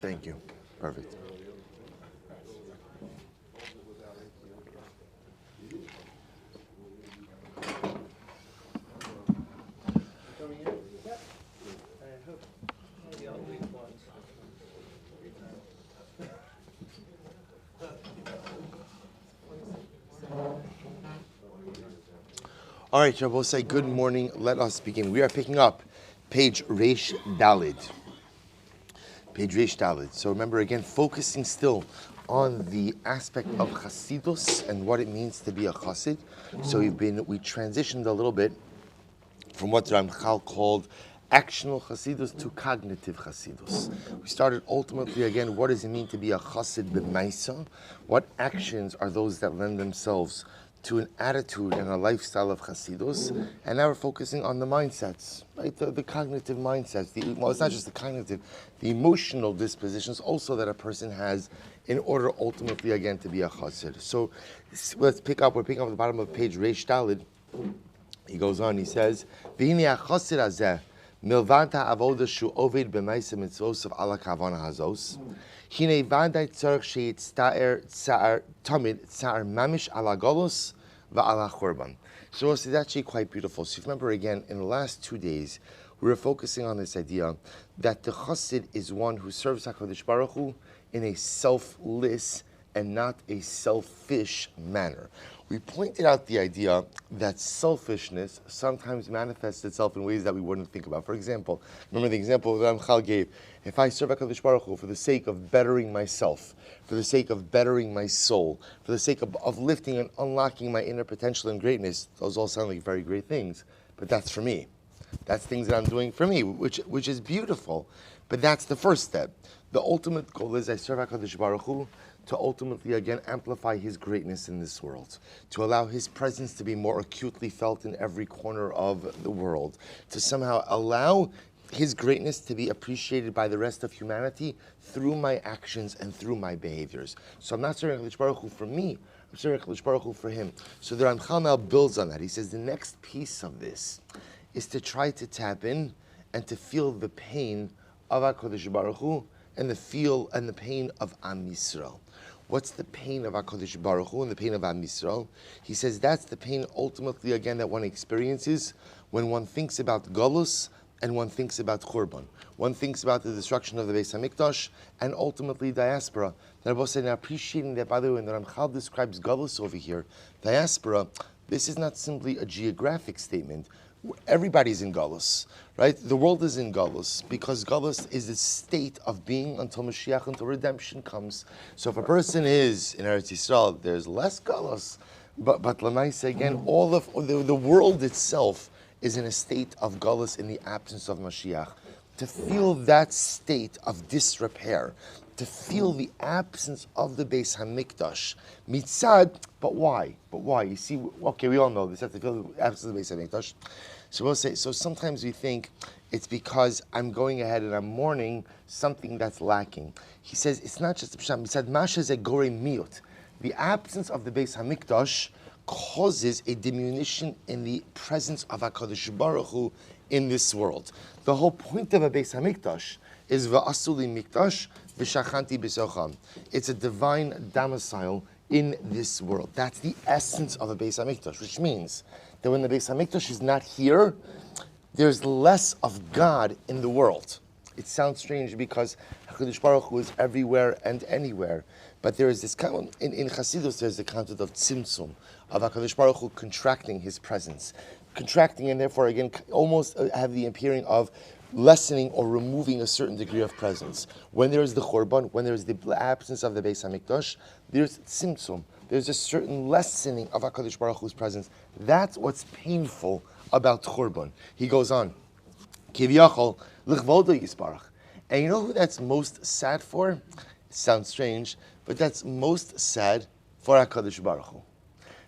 Thank you. Perfect. All right, Rabbi, say good morning. Let us begin. We are picking up page Reish Dalid. Page Reish Dalid. So remember again, focusing still on the aspect of Chassidus and what it means to be a Chassid. So we transitioned a little bit from what Ramchal called actional Chassidus to cognitive Chassidus. We started ultimately again, what does it mean to be a Chassid b'maisa? What actions are those that lend themselves to an attitude and a lifestyle of Chassidus? And now we're focusing on the mindsets, right? The cognitive mindsets. Well, it's not just the cognitive, the emotional dispositions also that a person has in order ultimately again to be a Chassid. So let's pick up. We're picking up at the bottom of page Reish Dalid. He goes on, he says, V'hine ha'chassid hazeh, milvad ha'avoda shu oved b'maisa mitzvos of ala kavana hazos, hine vaday tzarech sheyitzta'er tza'ar tamid tza'ar mamish ala golos va'ala churban. So it's actually quite beautiful. So if you remember again, in the last 2 days, we were focusing on this idea that the chassid is one who serves HaKadosh Baruch Hu in a selfless and not a selfish manner. We pointed out the idea that selfishness sometimes manifests itself in ways that we wouldn't think about. For example, remember the example that Ramchal gave. If I serve HaKadosh Baruch Hu for the sake of bettering myself, for the sake of bettering my soul, for the sake of lifting and unlocking my inner potential and greatness, those all sound like very great things, but that's for me. That's things that I'm doing for me, which is beautiful, but that's the first step. The ultimate goal is I serve HaKadosh Baruch Hu to ultimately, again, amplify His greatness in this world, to allow His presence to be more acutely felt in every corner of the world, to somehow allow His greatness to be appreciated by the rest of humanity through my actions and through my behaviors. So I'm not serving HaKadosh Baruch Hu for me, I'm serving HaKadosh Baruch Hu for Him. So the Ramchal now builds on that. He says the next piece of this is to try to tap in and to feel the pain of HaKadosh Baruch Hu and the pain of Am Yisrael. What's the pain of HaKadosh Baruch Hu and the pain of Am Yisrael? He says that's the pain ultimately again that one experiences when one thinks about Golus and one thinks about Churban. One thinks about the destruction of the Beis HaMikdash and ultimately diaspora. That Rabbi said, now appreciating that, by the way, when the Ramchal describes Golus over here, diaspora, this is not simply a geographic statement. Everybody's in Galus, right? The world is in Galus because Galus is a state of being until Mashiach, until redemption comes. So if a person is in Eretz Yisrael, there's less Galus. But Lamaisa, again, all of the world itself is in a state of Galus in the absence of Mashiach. To feel that state of disrepair, to feel the absence of the Beis HaMikdash, mitzad, but why? But why? You see, okay, we all know this, have to feel the absence of the Beis HaMikdash. So we'll say, so sometimes we think it's because I'm going ahead and I'm mourning something that's lacking. He says, it's not just the Pshat, mitzad masha ze gorei miut. The absence of the Beis HaMikdash causes a diminution in the presence of HaKadosh Baruch Hu in this world. The whole point of a Beis HaMikdash is v'asuli mikdash v'shachanti b'socham. It's a divine domicile in this world. That's the essence of a Beis HaMikdash, which means that when the Beis HaMikdash is not here, there's less of God in the world. It sounds strange because HaKadosh Baruch Hu is everywhere and anywhere. But there is this in Chassidus, there's the concept of tzimtzum, of HaKadosh Baruch Hu contracting His presence. Contracting and therefore, again, almost have the appearing of lessening or removing a certain degree of presence. When there is the Churban, when there is the absence of the Beis HaMikdash, there's tzimtzum. There's a certain lessening of HaKadosh Baruch Hu's presence. That's what's painful about Churban. He goes on, Kiviyachol lichvodo yisparach. And you know who that's most sad for? It sounds strange, but that's most sad for HaKadosh Baruch Hu.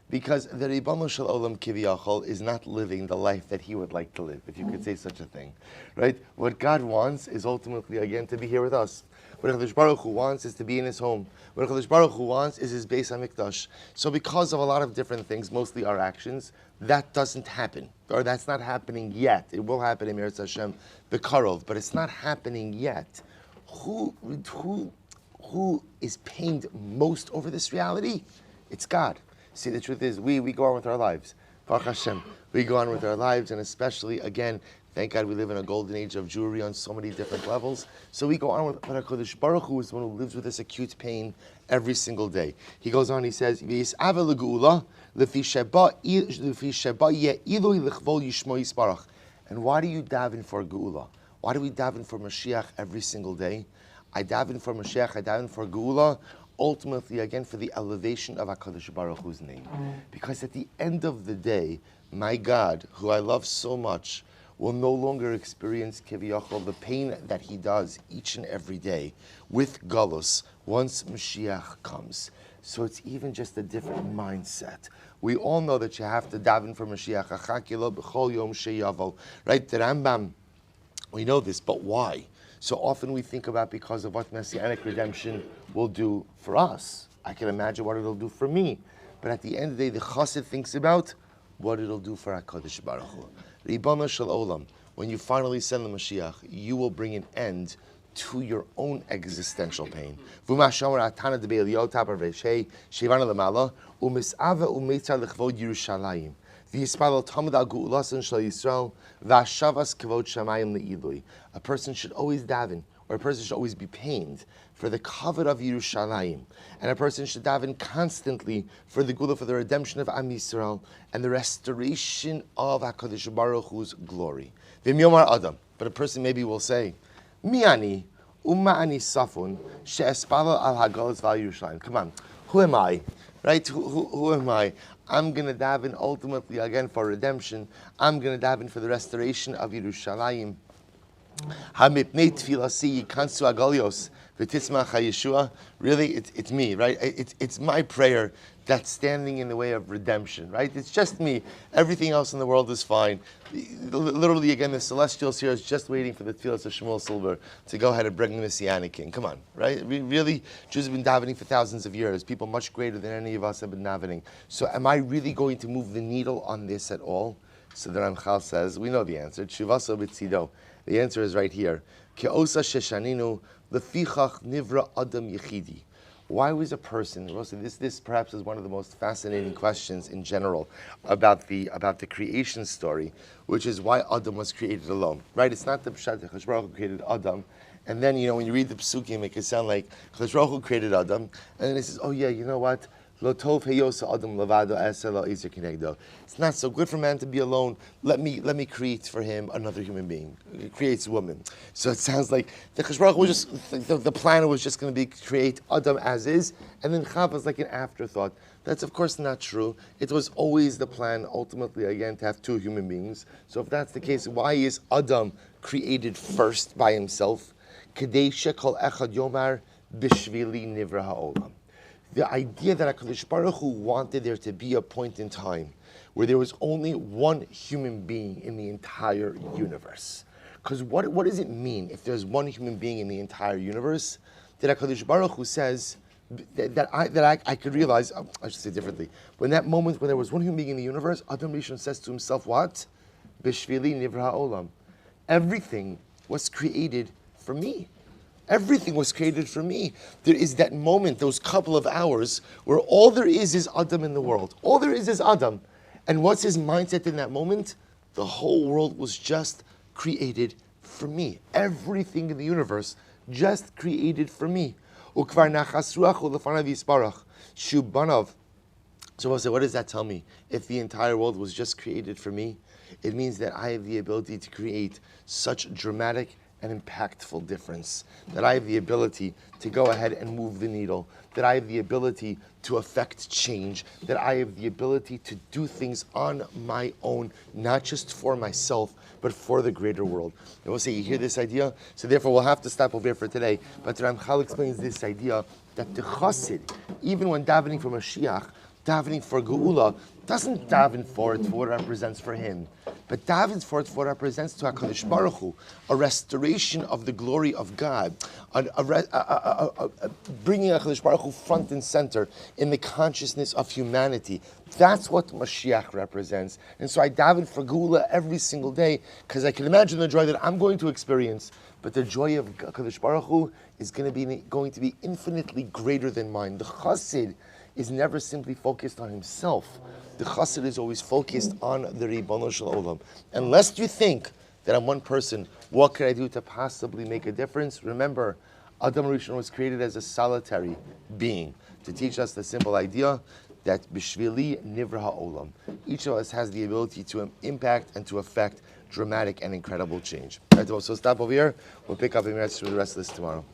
Because the Ribono Shel Olam Kiviyachol is not living the life that he would like to live, if you could say such a thing, right? What God wants is ultimately, again, to be here with us. What HaKadosh Baruch Hu wants is to be in His home. What HaKadosh Baruch Hu wants is His Beis HaMikdash. So because of a lot of different things, mostly our actions, that doesn't happen. Or that's not happening yet. It will happen in Meretz Hashem, B'karov, but it's not happening yet. who is pained most over this reality? It's God. See, the truth is, we go on with our lives. Baruch Hashem, we go on with our lives, and especially, again, thank God we live in a golden age of Jewry on so many different levels. So we go on with HaKadosh Baruch Hu is the one who lives with this acute pain every single day. He goes on, he says, and why do you daven for Geula? Why do we daven for Mashiach every single day? I daven for Mashiach, I daven for Geula, ultimately, again, for the elevation of HaKadosh Baruch Hu's name. Because at the end of the day, my God, who I love so much, will no longer experience kiviyachol, the pain that he does each and every day with Galus once Mashiach comes. So it's even just a different mindset. We all know that you have to daven for Mashiach. Right? The Rambam, we know this, but why? So often we think about because of what Messianic redemption will do for us. I can imagine what it'll do for me. But at the end of the day, the Chassid thinks about what it'll do for HaKadosh Baruch Hu. Ribbono shel olam, when you finally send the Mashiach, you will bring an end to your own existential pain. A person should always daven, or a person should always be pained for the kavod of Yerushalayim, and a person should daven constantly for the gula, for the redemption of Am Yisrael, and the restoration of HaKadosh Baruch Hu's glory. V'im yomar adam, but a person maybe will say, Mi ani, umma ani safun, she'espalo al hagalos val Yerushalayim. Come on, who am I? Right? Who am I? I'm going to daven ultimately again for redemption. I'm going to daven for the restoration of Yerushalayim. Really, it's me, right? It's my prayer that's standing in the way of redemption, right? It's just me. Everything else in the world is fine. Literally, again, the celestials here is just waiting for the tefillas of Shmuel Silber to go ahead and bring the Messianic King. Come on, right? Really, Jews have been davening for thousands of years. People much greater than any of us have been davening. So am I really going to move the needle on this at all? So the Ramchal says, we know the answer. Tshuvaso b'tzido. The answer is right here. Ke'osa sheshaninu lefichach nivra adam yechidi. Why was a person? This perhaps is one of the most fascinating questions in general about the creation story, which is why Adam was created alone. Right? It's not the pshat that HaKadosh Baruch Hu created Adam, and then when you read the psukim, it can sound like HaKadosh Baruch Hu created Adam, and then it says, oh yeah, you know what? It's not so good for man to be alone. Let me create for him another human being. It creates a woman. So it sounds like the HaKadosh Baruch Hu was just the plan was just going to be create Adam as is, and then Chava is like an afterthought. That's of course not true. It was always the plan, ultimately again, to have two human beings. So if that's the case, why is Adam created first by himself? Kadesha kol echad yomar bishvili nivra ha'olam. The idea that HaKadosh Baruch Hu wanted there to be a point in time where there was only one human being in the entire universe. Because what does it mean if there's one human being in the entire universe? That HaKadosh Baruch Hu says, that I could realize, I should say differently, when that moment when there was one human being in the universe, Adam Rishon says to himself, what? Bishvili nivra ha'olam. Everything was created for me. Everything was created for me. There is that moment, those couple of hours, where all there is Adam in the world. All there is Adam. And what's his mindset in that moment? The whole world was just created for me. Everything in the universe just created for me. So we'll say, what does that tell me? If the entire world was just created for me, it means that I have the ability to create such dramatic and impactful difference, that I have the ability to go ahead and move the needle, that I have the ability to affect change, that I have the ability to do things on my own, not just for myself, but for the greater world. And we'll say, you hear this idea? So therefore we'll have to stop over here for today. But Ramchal explains this idea that the Chassid, even when davening for Mashiach, davening for Geula, doesn't daven for it for what it represents for him, but davens for it for what it represents to HaKadosh Baruch Hu, a restoration of the glory of God, bringing HaKadosh Baruch Hu front and center in the consciousness of humanity. That's what Mashiach represents. And so I daven for Geula every single day, because I can imagine the joy that I'm going to experience but the joy of HaKadosh Baruch Hu is going to be infinitely greater than mine. The Chassid is never simply focused on himself. The Chassid is always focused on the Ribono Shel Olam. Unless you think that I'm one person, what can I do to possibly make a difference? Remember, Adam Rishon was created as a solitary being to teach us the simple idea that Bishvili Nivra HaOlam. Each of us has the ability to impact and to affect dramatic and incredible change. Right, so stop over here. We'll pick up the rest of this tomorrow.